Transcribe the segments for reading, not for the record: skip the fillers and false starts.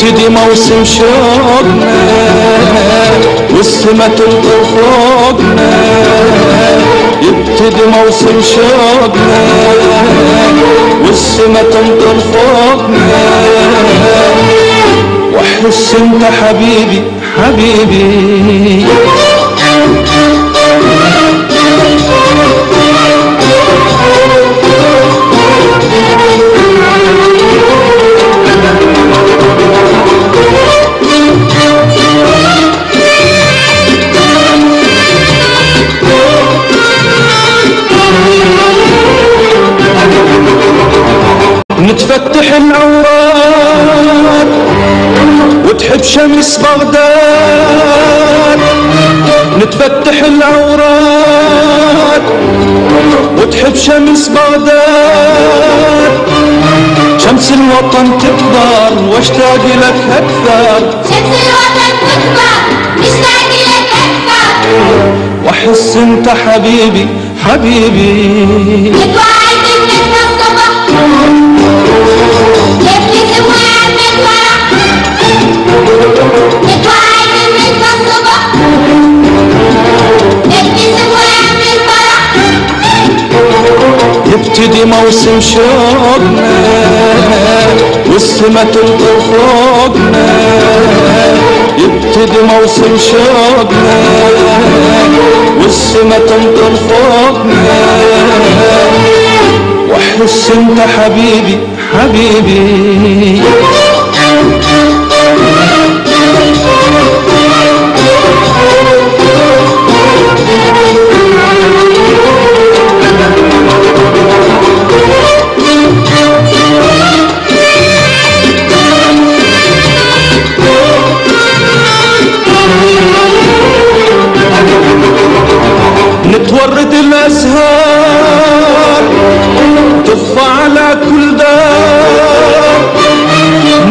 يبتدي موسم شوقنا والسما تمطر فوقنا، يبتدي موسم شوقنا والسما تمطر فوقنا، واحس انت حبيبي حبيبي. نتفتح العورات وتحب شمس بغداد، نتفتح العورات وتحب شمس بغداد، شمس الوطن تكبر واشتاق لك اكثر، شمس الوطن تكبر واشتاق لك اكثر، واحس انت حبيبي حبيبي. يبتدي موسم شوقنا والسما تمطر فوقنا، يبتدي موسم شوقنا والسما تمطر فوقنا، واحس انت حبيبي حبيبي. نتورد الأزهار تطفى على كل دار،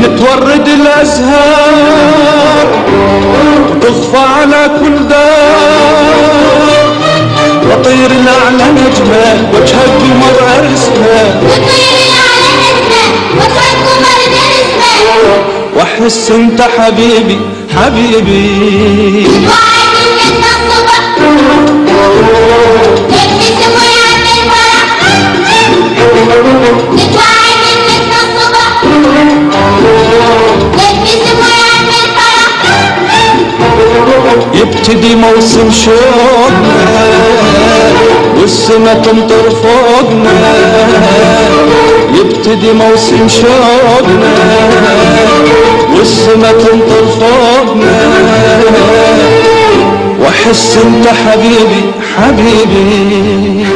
نتورد الأزهار تطفى على كل دار، وطير الأعلى نجمة وجهك قمر أرسمه، وطير الأعلى نجمة وجهك قمر أرسمه، واحس انت حبيبي حبيبي. يبتدي موسم شوقنا والسما تمطر فوقنا، يبتدي موسم شوقنا والسما تمطر فوقنا، واحس انت حبيبي حبيبي.